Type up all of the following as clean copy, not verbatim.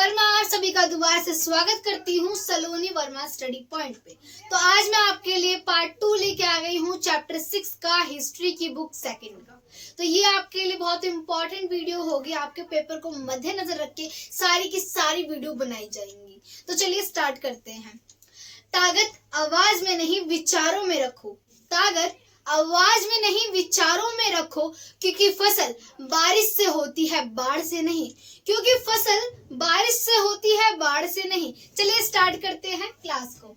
नमस्कार, मैं आप सभी का दोबारा से स्वागत करती हूँ सलोनी वर्मा स्टडी पॉइंट पे। तो आज मैं आपके लिए पार्ट 2 लेके आ गई हूँ चैप्टर 6 का हिस्ट्री की बुक सेकंड का। तो ये आपके लिए बहुत इंपॉर्टेंट वीडियो होगी, आपके पेपर को मद्देनजर रख के सारी की सारी वीडियो बनाई जाएंगी। तो चलिए स्टार्ट करते हैं। ताकत आवाज में नहीं विचारों में रखो, ताकत आवाज में नहीं विचारों में रखो, क्योंकि फसल बारिश से होती है बाढ़ से नहीं, क्योंकि फसल बारिश से होती है बाढ़ से नहीं। चलिए स्टार्ट करते हैं क्लास को।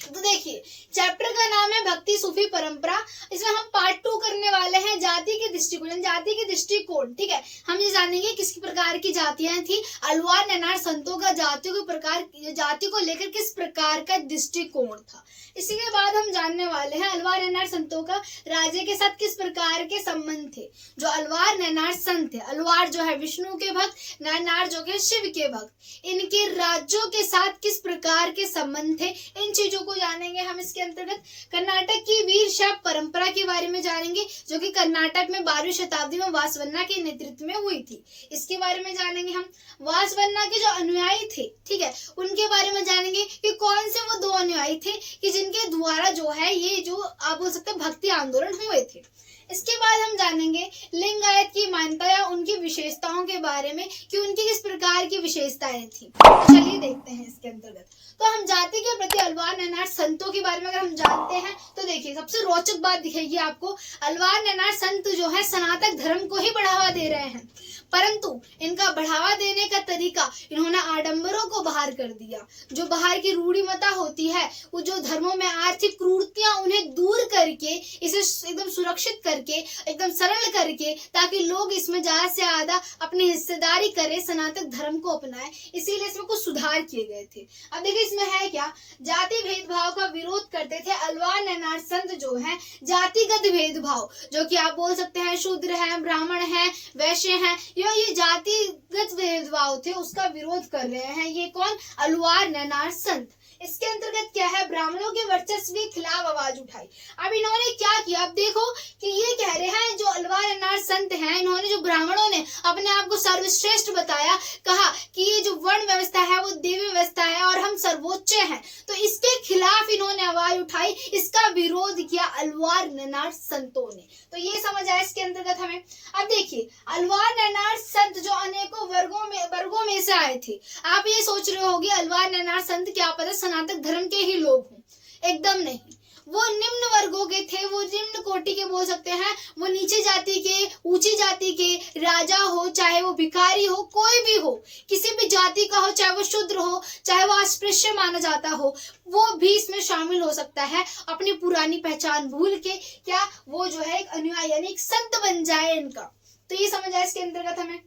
तो देखिए, चैप्टर का नाम है भक्ति सूफी परंपरा। इसमें हम पार्ट 2 करने वाले हैं जाति के दृष्टिकोण, जाति के दृष्टिकोण। ठीक है, हम ये जानेंगे किस प्रकार की जातियां थी, अलवार नैनार संतों का जातियों के प्रकार, जाति को लेकर किस प्रकार का दृष्टिकोण था। इसी के बाद हम जानने वाले हैं अलवार नैनार संतों का राज्य के साथ किस प्रकार के संबंध थे। जो अलवार नैनार संत थे, अलवार जो है विष्णु के भक्त, नैनार जो है शिव के भक्त, इनके राज्यों के साथ किस प्रकार के संबंध थे, इन चीजों को जानेंगे हम। इसके अंतर्गत कर्नाटक की वीर शैव परंपरा के बारे में जानेंगे, जो कि कर्नाटक में 12वीं शताब्दी में वासवन्ना के नेतृत्व में हुई थी। इसके बारे में जानेंगे हम। वासवन्ना के जो अनुयायी थे, ठीक है, उनके बारे में जानेंगे कि कौन से वो 2 अनुयायी थे कि जिनके द्वारा जो है ये जो आप बोल सकते हैं भक्ति आंदोलन हुए थे। इसके बाद हम जानेंगे लिंगायत की मान्यता या उनकी विशेषताओं के बारे में कि उनकी किस प्रकार की विशेषताएं थी। तो चलिए देखते हैं इसके अंतर्गत। तो हम जाति के प्रति अलवार नैनार संतों के बारे में अगर हम जानते हैं तो देखिए, सबसे रोचक बात दिखेगी आपको, अलवार नैनार संत जो है सनातन धर्म को ही बढ़ावा दे रहे हैं, परंतु इनका बढ़ावा देने का तरीका, इन्होंने आडंबरों को बाहर कर दिया। जो बाहर की रूढ़िमता होती है, वो जो धर्मों में आर्थिक क्रूरतियां, उन्हें दूर करके इसे एकदम सुरक्षित करके, एकदम सरल करके, ताकि लोग इसमें ज्यादा से ज्यादा अपनी हिस्सेदारी करें, सनातन धर्म को अपनाएं, इसीलिए इसमें कुछ सुधार किए गए थे। अब देखिए इसमें है क्या, जाति भेदभाव का विरोध करते थे अलवार नैनार संत जो है। जातिगत भेदभाव, जो कि आप बोल सकते हैं शूद्र है, ब्राह्मण है, वैश्य है, ये जातिगत भेदभाव थे, उसका विरोध कर रहे हैं। ये कौन? अलवार नैनार संत। इसके अंतर्गत क्या है, ब्राह्मणों के वर्चस्व के खिलाफ आवाज उठाई। अब इन्होंने क्या किया, अब देखो कि ये कह रहे हैं जो अलवार नैनार संत हैं, इन्होंने जो ब्राह्मणों ने अपने आप को सर्वश्रेष्ठ बताया, कहा कि ये जो वर्ण व्यवस्था है वो देवी व्यवस्था है और हम सर्वोच्च हैं, तो इसके खिलाफ इन्होंने आवाज उठाई, इसका विरोध किया अलवार नैनार संतों ने। तो ये समझ आया इसके अंतर्गत हमें। अब देखिए, अलवार नैनार संत जो अनेकों वर्गों में से आए थे। आप ये सोच रहे होंगे अलवार नैनार संत क्या पता सनातन धर्म के ही लोग हों, एकदम नहीं। वो निम्न वर्गों के थे, वो निम्न कोटि के बोल सकते हैं, वो नीचे जाति के, ऊंची जाति के, राजा हो चाहे वो भिखारी हो, कोई भी हो, किसी भी जाति का हो, चाहे वो शूद्र हो, चाहे वो अस्पृश्य माना जाता हो, वो भी इसमें शामिल हो सकता है। अपनी पुरानी पहचान भूल के क्या वो जो है एक अनुयायी यानी एक संत बन जाए इनका। तो ये समझ आए इसके अंतर्गत हमें।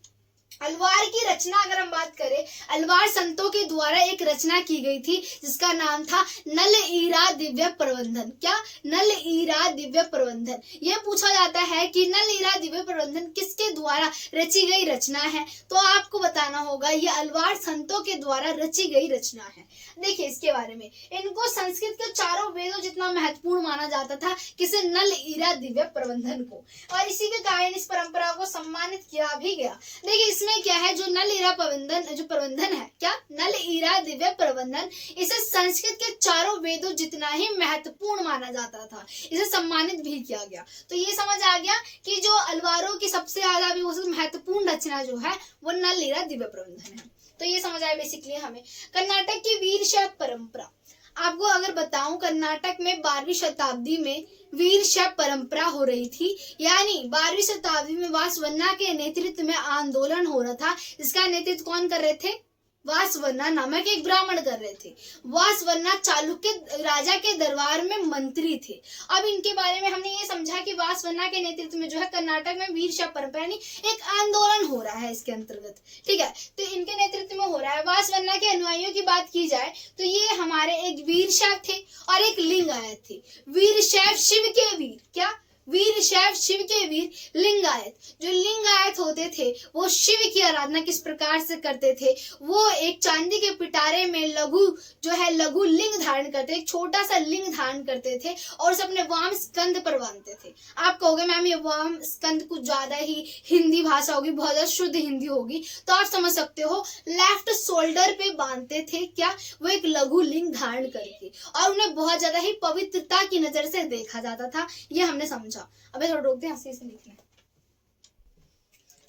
अलवार की रचना अगर हम बात करें, अलवार संतों के द्वारा एक रचना की गई थी जिसका नाम था नल ईरा दिव्य प्रबंधन। क्या? नल ईरा दिव्य प्रबंधन। यह पूछा जाता है कि नल ईरा दिव्य प्रबंधन किसके द्वारा रची गई रचना है, तो आपको बताना होगा यह अलवार संतों के द्वारा रची गई रचना है। देखिए इसके बारे में, इनको संस्कृत के चारों वेदों जितना महत्वपूर्ण माना जाता था, किसे? नल ईरा दिव्य प्रबंधन को, और इसी के कारण इस परंपरा को सम्मानित किया भी गया। देखिए इसमें क्या है, जो नल ईरा प्रबंधन, जो प्रबंधन है, क्या? नल ईरा दिव्य प्रबंधन, इसे संस्कृत के चारों वेदों जितना ही महत्वपूर्ण माना जाता था, इसे सम्मानित भी किया गया। तो ये समझ आ गया कि जो अलवारों की सबसे ज्यादा महत्वपूर्ण रचना जो है वो नल ईरा दिव्य प्रबंधन है। तो ये समझ आया बेसिकली हमें। कर्नाटक की वीर शैव परंपरा, आपको अगर बताऊं, कर्नाटक में 12वीं शताब्दी में वीर शैव परंपरा हो रही थी, यानी 12वीं शताब्दी में वासवन्ना के नेतृत्व में आंदोलन हो रहा था। इसका नेतृत्व कौन कर रहे थे? वासवन्ना नामक एक ब्राह्मण कर रहे थे। वासवन्ना चालुक्य राजा के दरबार में मंत्री थे। अब इनके बारे में हमने ये समझा कि वासवन्ना के नेतृत्व में जो है कर्नाटक में वीर शैव परंपरा यानी एक आंदोलन हो रहा है इसके अंतर्गत, ठीक है, तो इनके नेतृत्व में हो रहा है। वासवन्ना के अनुयायियों की बात की जाए तो ये हमारे एक वीर शैव थे और एक लिंगायत थे। वीर शैव शिव के वीर, क्या? वीर शैव, शिव के वीर लिंगायत। जो लिंगायत होते थे वो शिव की आराधना किस प्रकार से करते थे, वो एक चांदी के पिटारे में लघु लिंग धारण करते, एक छोटा सा लिंग धारण करते थे और उसे अपने वाम स्कंद पर बांधते थे। आप कहोगे मैम ये वाम स्कंद कुछ ज्यादा ही हिंदी भाषा होगी, बहुत ज्यादा शुद्ध हिंदी होगी, तो आप समझ सकते हो लेफ्ट शोल्डर पे बांधते थे क्या, वो एक लघु लिंग धारण करके, और उन्हें बहुत ज्यादा ही पवित्रता की नजर से देखा जाता था। ये हमने समझा। अबे थोड़ा रोक दे, हंसी से लिखना।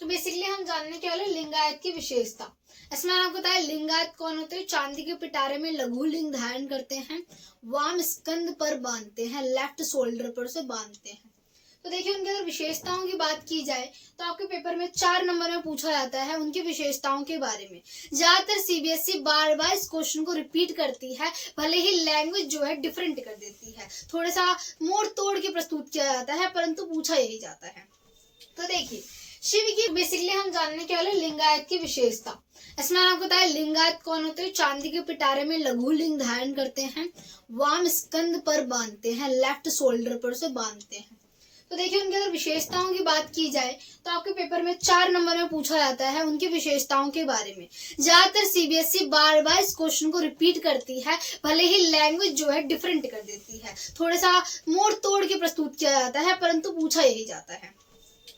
तो बेसिकली हम जानने के वाले लिंगायत की विशेषता। इसमें आपको बताया लिंगायत कौन होते हैं, चांदी के पिटारे में लघु लिंग धारण करते हैं, वाम स्कंद पर बांधते हैं, लेफ्ट शोल्डर पर से बांधते हैं। तो देखिए उनकी अगर विशेषताओं की बात की जाए तो आपके पेपर में 4 नंबर में पूछा जाता है उनकी विशेषताओं के बारे में। ज्यादातर सीबीएसई बार बार इस क्वेश्चन को रिपीट करती है, भले ही लैंग्वेज जो है डिफरेंट कर देती है, थोड़ा सा मोड़ तोड़ के प्रस्तुत किया जाता है, परंतु पूछा यही जाता है। तो देखिए शिव की बेसिकली हम जानने के वाले लिंगायत की विशेषता। इसमें आपको बताया लिंगायत कौन होते हैं, चांदी के पिटारे में लघु लिंग धारण करते हैं, वाम स्कंद पर बांधते हैं, लेफ्ट शोल्डर पर से बांधते हैं। तो देखिए उनकी अगर विशेषताओं की बात की जाए तो आपके पेपर में 4 नंबर में पूछा जाता है उनकी विशेषताओं के बारे में। ज्यादातर सीबीएसई बार बार इस क्वेश्चन को रिपीट करती है, भले ही लैंग्वेज जो है डिफरेंट कर देती है, थोड़ा सा मोड़ तोड़ के प्रस्तुत किया जाता है, परंतु पूछा यही जाता है।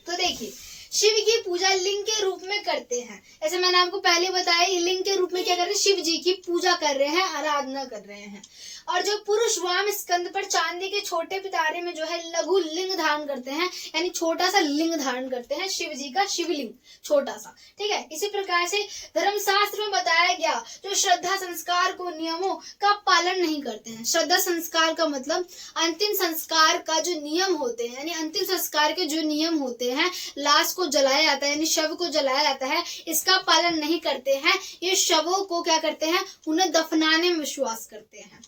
तो देखिए शिव की पूजा लिंग के रूप में करते हैं। ऐसे मैंने आपको पहले बताया लिंग के रूप में क्या कर रहे हैं, शिव जी की पूजा कर रहे हैं, आराधना कर रहे हैं। और जो पुरुष वाम स्कंद पर चांदी के छोटे पिटारे में जो है लघु लिंग धारण करते हैं, यानी छोटा सा लिंग धारण करते हैं, शिव जी का शिवलिंग छोटा सा, ठीक है। इसी प्रकार से धर्मशास्त्र में बताया गया जो श्रद्धा संस्कार को नियमों का पालन नहीं करते हैं। श्रद्धा संस्कार का मतलब अंतिम संस्कार का जो नियम होते हैं, यानी अंतिम संस्कार के जो नियम होते हैं, लाश को जलाया जाता है यानी शव को जलाया जाता है, इसका पालन नहीं करते हैं। ये शवों को क्या करते हैं, उन्हें दफनाने में विश्वास करते हैं।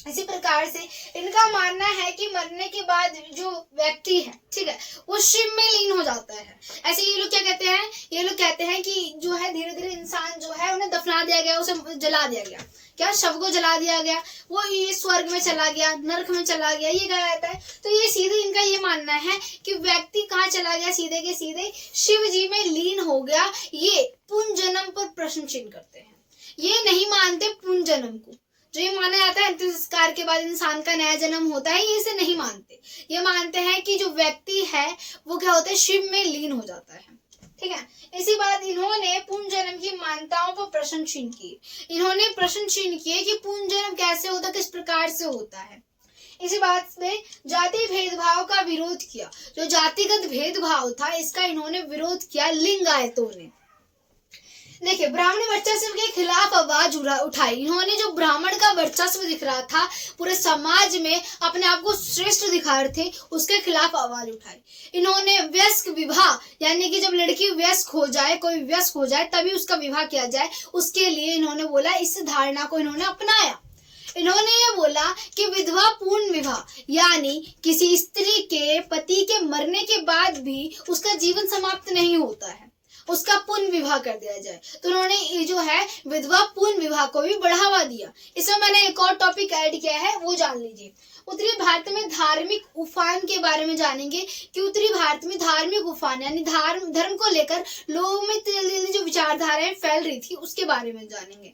इसी प्रकार से इनका मानना है कि मरने के बाद जो व्यक्ति है, ठीक है, वो शिव में लीन हो जाता है। ऐसे ये लोग क्या कहते हैं, ये लोग कहते हैं कि जो है धीरे धीरे इंसान जो है उन्हें दफना दिया गया, उसे जला दिया गया, क्या शव को जला दिया गया, वो ये स्वर्ग में चला गया, नरक में चला गया, ये कहा जाता है। तो ये सीधे इनका ये मानना है कि व्यक्ति कहाँ चला गया, सीधे के सीधे शिव जी में लीन हो गया। ये पुनर्जन्म पर प्रश्न चिन्ह करते हैं, ये नहीं मानते पुनर्जन्म को। जो ये माना जाता है अंतिम संस्कार के बाद इंसान का नया जन्म होता है, ये इसे नहीं मानते। ये मानते हैं कि जो व्यक्ति है वो क्या होता है, शिव में लीन हो जाता है, ठीक है। इसी बात इन्होंने पुनर्जन्म की मान्यताओं पर प्रश्न चिन्ह किए। इन्होंने प्रश्न चिन्ह किए कि पुनर्जन्म कैसे होता, किस प्रकार से होता है। इसी बात में जाति भेदभाव का विरोध किया। जो जातिगत भेदभाव था इसका इन्होंने विरोध किया लिंगायतों ने। देखिए ब्राह्मण वर्चस्व के खिलाफ आवाज उठाई। इन्होंने जो ब्राह्मण का वर्चस्व दिख रहा था पूरे समाज में, अपने आप को श्रेष्ठ दिखा रहे थे, उसके खिलाफ आवाज उठाई। इन्होंने वयस्क विवाह, यानी कि जब लड़की वयस्क हो जाए, कोई वयस्क हो जाए तभी उसका विवाह किया जाए, उसके लिए इन्होंने बोला, इस धारणा को इन्होंने अपनाया। इन्होंने ये बोला कि विधवा पूर्ण विवाह, यानी किसी स्त्री के पति के मरने के बाद भी उसका जीवन समाप्त नहीं होता है, उसका पुनः विवाह कर दिया जाए। तो उन्होंने ये जो है विधवा पूर्ण विवाह को भी बढ़ावा दिया। इसमें मैंने एक और टॉपिक ऐड किया है, वो जान लीजिए। उत्तरी भारत में धार्मिक उफान के बारे में जानेंगे कि उत्तरी भारत में धार्मिक उफान यानी धर्म को लेकर लोगों में जो विचारधाराएं फैल रही थी उसके बारे में जानेंगे।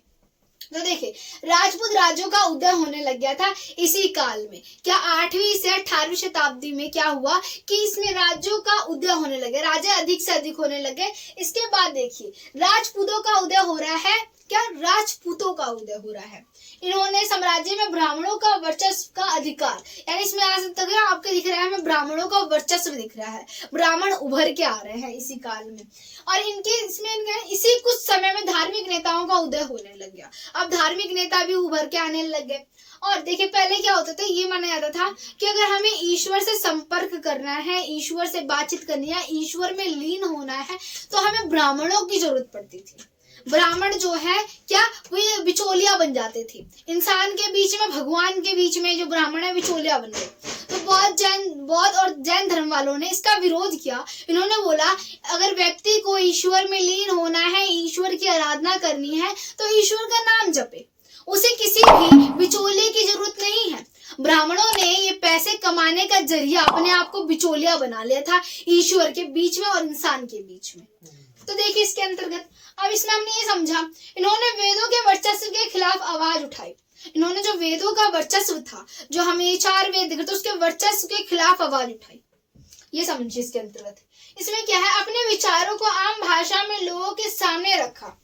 तो देखिए राजपूत राज्यों का उदय होने लग गया था इसी काल में। क्या 8वीं से 18वीं शताब्दी में क्या हुआ कि इसमें राज्यों का उदय होने लगे, राजा अधिक से अधिक होने लगे। इसके बाद देखिए राजपूतों का उदय हो रहा है, क्या राजपूतों का उदय हो रहा है। इन्होंने साम्राज्य में ब्राह्मणों का वर्चस्व का अधिकार, यानी इसमें आ सकता है आपके दिख रहा है हमें ब्राह्मणों का वर्चस्व दिख रहा है, ब्राह्मण उभर के आ रहे हैं इसी काल में। और इसमें इसी कुछ समय में धार्मिक नेताओं का उदय होने लग गया। अब धार्मिक नेता भी उभर के आने लग गए। और देखिए पहले क्या होता था, ये माना जाता था कि अगर हमें ईश्वर से संपर्क करना है, ईश्वर से बातचीत करनी है, ईश्वर में लीन होना है, तो हमें ब्राह्मणों की जरूरत पड़ती थी। ब्राह्मण जो है क्या वो ये बिचौलिया बन जाते थे, इंसान के बीच में भगवान के बीच में जो ब्राह्मण है बिचौलिया बन गए। तो बौद्ध और जैन धर्म वालों ने इसका विरोध किया। इन्होंने बोला अगर व्यक्ति को ईश्वर में लीन होना है, ईश्वर की आराधना करनी है, तो ईश्वर का नाम जपे, उसे किसी भी बिचौलिए की जरूरत नहीं है। ब्राह्मणों ने ये पैसे कमाने का जरिया अपने आप को बिचौलिया बना लिया था ईश्वर के बीच में और इंसान के बीच में। तो देखिए इसके अंतर्गत अब इसमें हमने ये समझा, इन्होंने वेदों के वर्चस्व के खिलाफ आवाज उठाई। इन्होंने जो वेदों का वर्चस्व था, जो हमें 4 वेद दिख रहे थे, उसके वर्चस्व के खिलाफ आवाज उठाई। ये समझिए इसके अंतर्गत। इसमें क्या है, अपने विचारों को आम भाषा में लोगों के सामने रखा।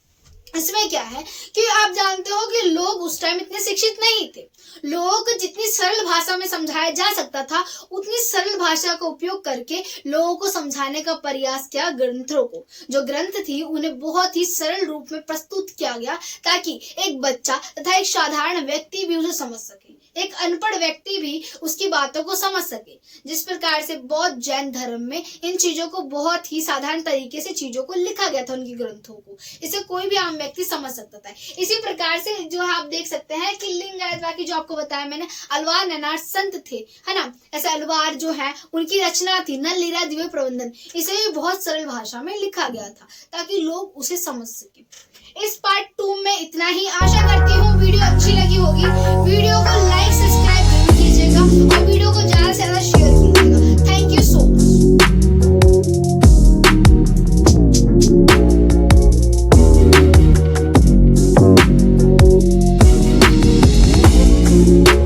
इसमें क्या है कि आप जानते हो कि लोग उस टाइम इतने शिक्षित नहीं थे। लोगों को जितनी सरल भाषा में समझाया जा सकता था, उतनी सरल भाषा का उपयोग करके लोगों को समझाने का प्रयास किया। ग्रंथों को, जो ग्रंथ थी, उन्हें बहुत ही सरल रूप में प्रस्तुत किया गया ताकि एक बच्चा तथा एक साधारण व्यक्ति भी उसे समझ सके, एक अनपढ़ व्यक्ति भी उसकी बातों को समझ सके। जिस प्रकार से बौद्ध जैन धर्म में इन चीजों को बहुत ही साधारण तरीके से चीजों को लिखा गया था, उनकी ग्रंथों को, इसे कोई भी आम व्यक्ति समझ सकता था। इसी प्रकार से जो आप देख सकते हैं कि लिंगायत बाकी जो आपको बताया मैंने, अलवार नैनार संत थे, है ना। ऐसे अलवार जो है उनकी रचना थी नल लीला दिव्य प्रबंधन, इसे भी बहुत सरल भाषा में लिखा गया था ताकि लोग उसे समझ सके। इस पार्ट 2 में इतना ही। आशा करती हूँ वीडियो अच्छी लगी होगी।